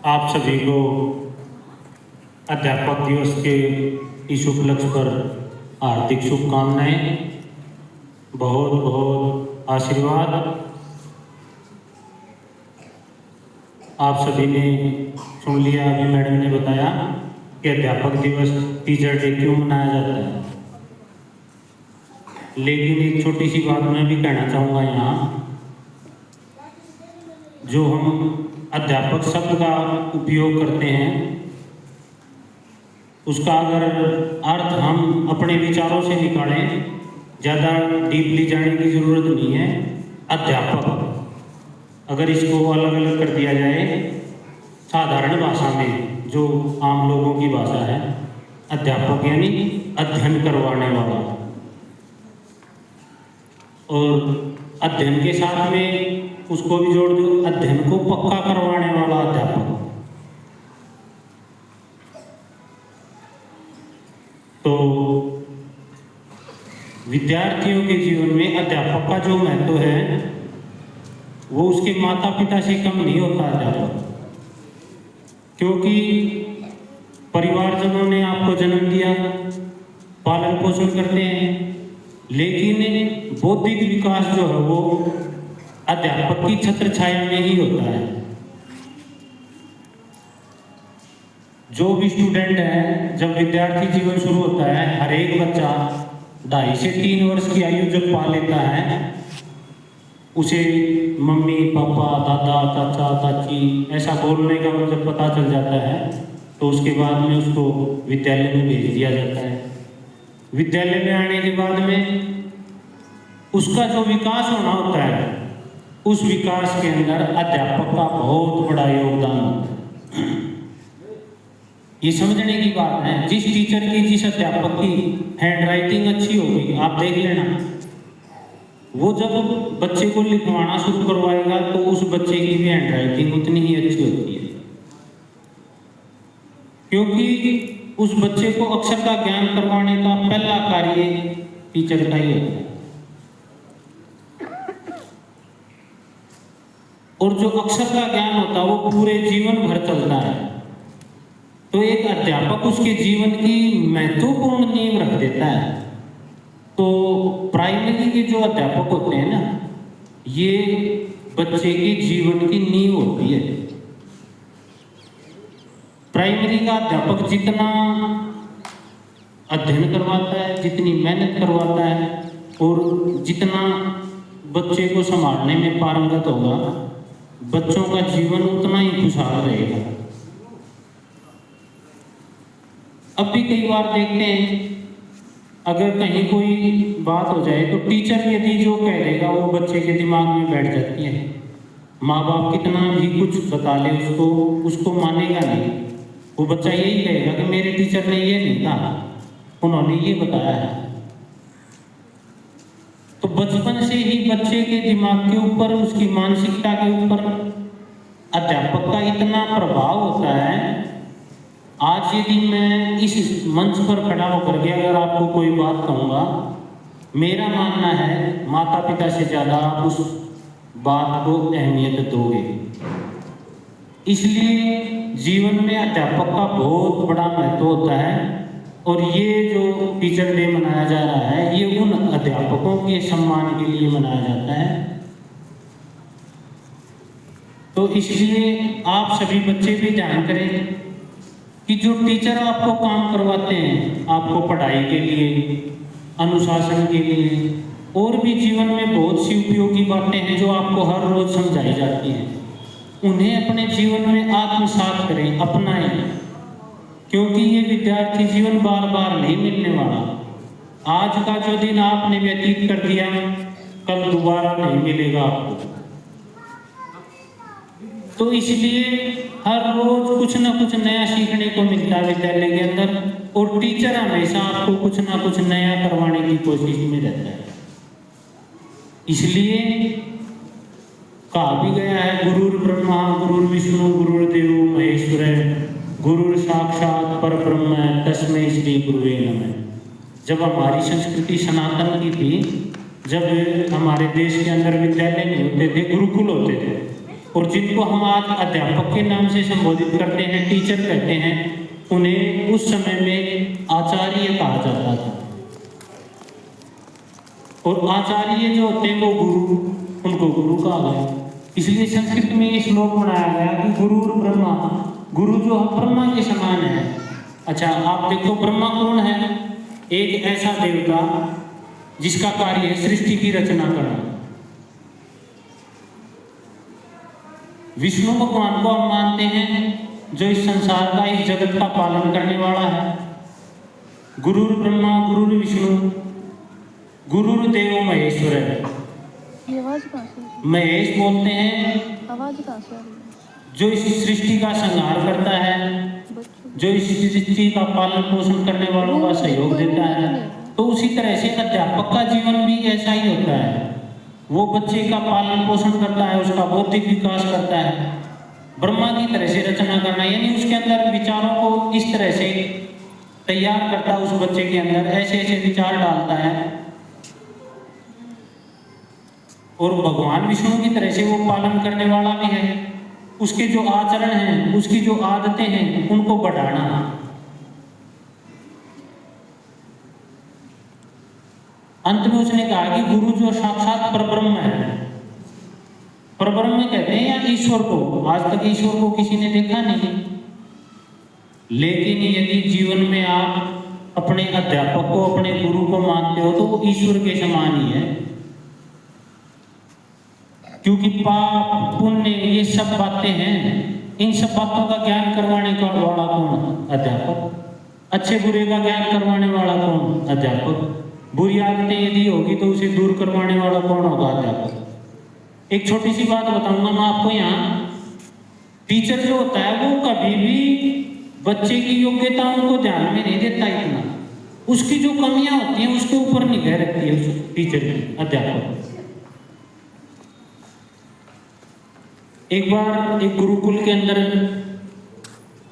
आप सभी को अध्यापक दिवस के इस उपलक्ष्य पर हार्दिक शुभकामनाएं, बहुत बहुत आशीर्वाद। आप सभी ने सुन लिया, अभी मैडम ने बताया कि अध्यापक दिवस टीचर डे क्यों मनाया जाता है, लेकिन एक छोटी सी बात मैं भी कहना चाहूँगा यहाँ। जो हम अध्यापक शब्द का उपयोग करते हैं, उसका अगर अर्थ हम अपने विचारों से निकालें, ज़्यादा डीपली जाने की ज़रूरत नहीं है। अध्यापक अगर इसको अलग अलग कर दिया जाए साधारण भाषा में, जो आम लोगों की भाषा है, अध्यापक यानी अध्ययन करवाने वाला, और अध्ययन के साथ में उसको भी जोड़ दो, अध्ययन को पक्का करवाने वाला अध्यापक। तो विद्यार्थियों के जीवन में अध्यापक का जो महत्व है वो उसके माता पिता से कम नहीं होता अध्यापक, क्योंकि परिवारजनों ने आपको जन्म दिया, पालन पोषण करते हैं, लेकिन बौद्धिक विकास जो है वो अध्यापक की छत्र छाया में ही होता है। जो भी स्टूडेंट है, जब विद्यार्थी जीवन शुरू होता है, हर एक बच्चा 2.5 से 3 वर्ष की आयु जब पा लेता है, उसे मम्मी पापा दादा चाचा चाची ऐसा बोलने का जब पता चल जाता है, तो उसके बाद में उसको विद्यालय में भेज दिया जाता है। विद्यालय में आने के बाद में उसका जो विकास होना होता है, उस विकास के अंदर अध्यापक का बहुत बड़ा योगदान होता है। ये समझने की बात है। जिस टीचर की, जिस अध्यापक की हैंड राइटिंग अच्छी होगी, आप देख लेना, वो जब बच्चे को लिखवाना शुरू करवाएगा तो उस बच्चे की भी हैंड राइटिंग उतनी ही अच्छी होती है, क्योंकि उस बच्चे को अक्षर का ज्ञान करवाने का पहला कार्य टीचर का ही होता है। और जो अक्षर का ज्ञान होता है वो पूरे जीवन भर चलता है। तो एक अध्यापक उसके जीवन की महत्वपूर्ण नींव रख देता है। तो प्राइमरी के जो अध्यापक होते हैं ना, ये बच्चे के जीवन की नींव होती है। प्राइमरी का अध्यापक जितना अध्ययन करवाता है, जितनी मेहनत करवाता है, और जितना बच्चे को संभालने में पारंगत होगा, बच्चों का जीवन उतना ही खुशहाल रहेगा। अब भी कई बार देखते हैं, अगर कहीं कोई बात हो जाए तो टीचर यदि जो कह देगा वो बच्चे के दिमाग में बैठ जाती है। माँ बाप कितना भी कुछ बता ले उसको मानेगा नहीं। वो बच्चा यही कहेगा कि मेरे टीचर ने ये नहीं कहा, उन्होंने ये बताया है। तो बचपन से ही बच्चे के दिमाग के ऊपर, उसकी मानसिकता के ऊपर अध्यापक का इतना प्रभाव होता है। आज यदि मैं इस मंच पर खड़ा होकर के अगर आपको कोई बात कहूँगा, मेरा मानना है माता पिता से ज़्यादा आप उस बात को अहमियत दोगे। इसलिए जीवन में अध्यापक का बहुत बड़ा महत्व होता है। और ये जो टीचर डे मनाया जा रहा है, ये उन अध्यापकों के सम्मान के लिए मनाया जाता है। तो इसलिए आप सभी बच्चे भी ध्यान करें कि जो टीचर आपको काम करवाते हैं, आपको पढ़ाई के लिए, अनुशासन के लिए, और भी जीवन में बहुत सी उपयोगी बातें हैं जो आपको हर रोज समझाई जाती हैं, उन्हें अपने जीवन में आत्मसात करें, अपनाएं, क्योंकि ये विद्यार्थी जीवन बार बार नहीं मिलने वाला। आज का जो दिन आपने व्यतीत कर दिया, कल दोबारा नहीं मिलेगा आपको। तो इसलिए हर रोज कुछ ना कुछ नया सीखने को मिलता है विद्यालय के अंदर, और टीचर हमेशा आपको कुछ ना कुछ नया करवाने की कोशिश में रहता है। इसलिए कहा भी गया है, गुरुर् ब्रह्मा गुरुर्विष्णु गुरुर्देव महेश्वर गुरुर् साक्षात परब्रह्म तस्मै श्री गुरुवे नमः। जब हमारी संस्कृति सनातन की थी, जब हमारे देश के अंदर विद्यालय नहीं होते थे, गुरुकुल होते थे, और जिनको हम आज अध्यापक के नाम से संबोधित करते हैं, टीचर कहते हैं, उन्हें उस समय में आचार्य कहा जाता था। और आचार्य जो होते हैं वो गुरु, उनको गुरु कहा गया। इसलिए संस्कृत में ये श्लोक बनाया गया कि गुरुर ब्रह्मा, गुरु जो है ब्रह्मा के समान है। अच्छा, आप देखो ब्रह्मा कौन है? एक ऐसा देवता जिसका कार्य है सृष्टि की रचना करना। विष्णु भगवान को हम मानते हैं जो इस संसार का, इस जगत का पालन करने वाला है। गुरुर ब्रह्मा गुरुर विष्णु गुरुर देवो महेश्वर है। महेश बोलते हैं आवाज कहाँ से? जो इस सृष्टि का संहार करता है, जो इस सृष्टि का पालन पोषण करने वालों का सहयोग देता है। तो उसी तरह से अध्यापक का जीवन भी ऐसा ही होता है। वो बच्चे का पालन पोषण करता है, उसका बौद्धिक विकास करता है। ब्रह्मा की तरह से रचना करना, यानी उसके अंदर विचारों को इस तरह से तैयार करता है, उस बच्चे के अंदर ऐसे ऐसे विचार डालता है। और भगवान विष्णु की तरह से वो पालन करने वाला भी है। उसके जो आचरण हैं, उसकी जो आदतें हैं, उनको बढ़ाना। अंत में उसने कहा कि गुरु जो साक्षात परब्रह्म है, परब्रह्म कहते हैं या ईश्वर को। आज तक ईश्वर को किसी ने देखा नहीं, लेकिन यदि जीवन में आप अपने अध्यापक को, अपने गुरु को मानते हो तो वो ईश्वर के समान ही है। क्योंकि पाप पुण्य ये सब बातें हैं, इन सब बातों का ज्ञान करवाने का वाला कौन? अध्यापक। अच्छे बुरे का ज्ञान करवाने वाला कौन? अध्यापक। बुरी आदतें यदि होगी तो उसे दूर करवाने वाला कौन होगा? अध्यापक। एक छोटी सी बात बताऊंगा मैं आपको। यहाँ टीचर जो होता है वो कभी भी बच्चे की योग्यताओं को ध्यान में नहीं देता इतना। उसकी जो कमियां होती हैं उसके ऊपर निगाह रखती है उस टीचर की, अध्यापक। एक बार एक गुरुकुल के अंदर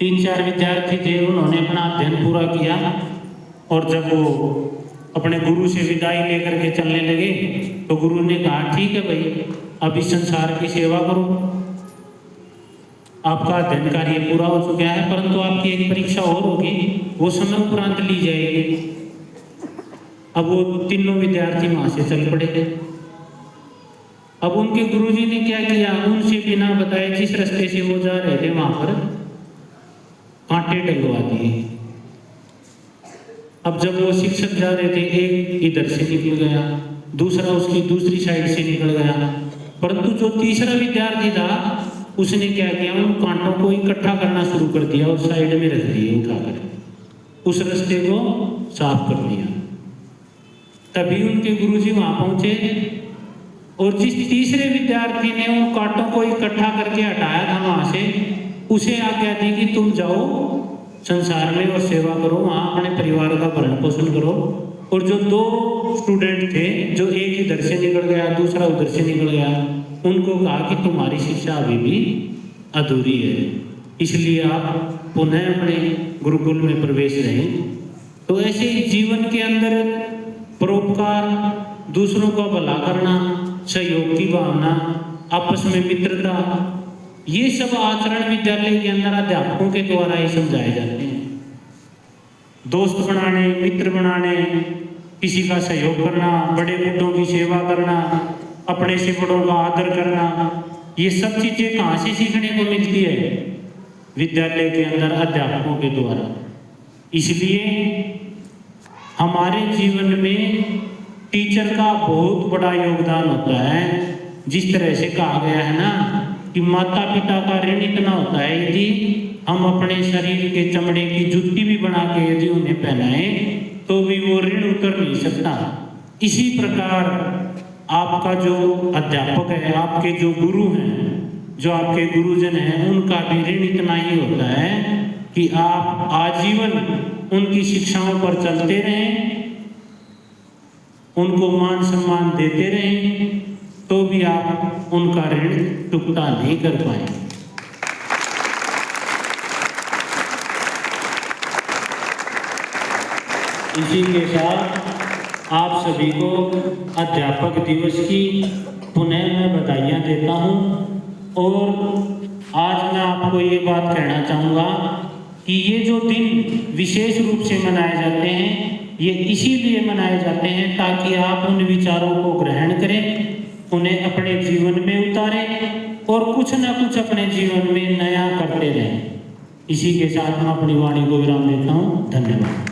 3-4 विद्यार्थी थे, उन्होंने अपना अध्ययन पूरा किया और जब वो अपने गुरु से विदाई लेकर के चलने लगे तो गुरु ने कहा, ठीक है भाई, अब इस संसार की सेवा करो, आपका अध्ययन कार्य पूरा हो चुका है, परंतु आपकी एक परीक्षा और होगी, वो समय उपरांत ली जाएगी। अब वो तीनों विद्यार्थी वहां से चल पड़े थे। अब उनके गुरुजी ने क्या किया, उनसे बिना बताए जिस रास्ते से वो जा रहे थे वहां पर कांटे डलवा दिए। अब जब वो शिक्षक जा रहे थे, एक इधर से निकल गया, दूसरा उसकी दूसरी साइड से निकल गया, परंतु जो तीसरा विद्यार्थी था उसने क्या किया, उन कांटों को इकट्ठा करना शुरू कर दिया और साइड में रख दिए उठाकर, उस रास्ते को साफ कर दिया। तभी उनके गुरुजी वहां पहुंचे और जिस तीसरे विद्यार्थी ने उन कांटों को इकट्ठा करके हटाया था वहां से, उसे आज्ञा दी कि तुम जाओ संसार में और सेवा करो, वहां अपने परिवार का भरण पोषण करो। और जो 2 स्टूडेंट थे, जो एक इधर से निकल गया, दूसरा उधर से निकल गया, उनको कहा कि तुम्हारी शिक्षा अभी भी अधूरी है, इसलिए आप पुनः अपने गुरुकुल में प्रवेश रहें। तो ऐसे ही जीवन के अंदर परोपकार, दूसरों का भला करना, सहयोग की भावना, आपस में मित्रता, ये सब आचरण विद्यालय के अंदर अध्यापकों के द्वारा ही समझाए जाते हैं। दोस्त बनाने, मित्र बनाने, किसी का सहयोग करना, बड़े बूढ़ों की सेवा करना, अपने से बड़ों का आदर करना, ये सब चीजें कहाँ से सीखने को मिलती है? विद्यालय के अंदर अध्यापकों के द्वारा। इसलिए हमारे जीवन में टीचर का बहुत बड़ा योगदान होता है। जिस तरह से कहा गया है ना कि माता पिता का ऋण इतना होता है, यदि हम अपने शरीर के चमड़े की जूती भी बना के यदि उन्हें पहनाएं तो भी वो ऋण उतर नहीं सकता। इसी प्रकार आपका जो अध्यापक है, आपके जो गुरु हैं, जो आपके गुरुजन हैं, उनका भी ऋण इतना ही होता है कि आप आजीवन उनकी शिक्षाओं पर चलते रहें, उनको मान सम्मान देते रहें, तो भी आप उनका ऋण चुकता नहीं कर पाएंगे। इसी के साथ आप सभी को अध्यापक दिवस की पुनः मैं बधाइयाँ देता हूँ। और आज मैं आपको ये बात कहना चाहूँगा कि ये जो दिन विशेष रूप से मनाए जाते हैं, ये इसीलिए मनाए जाते हैं ताकि आप उन विचारों को ग्रहण करें, उन्हें अपने जीवन में उतारें और कुछ ना कुछ अपने जीवन में नया करते रहें। इसी के साथ मैं अपनी वाणी को विराम देता हूँ। धन्यवाद।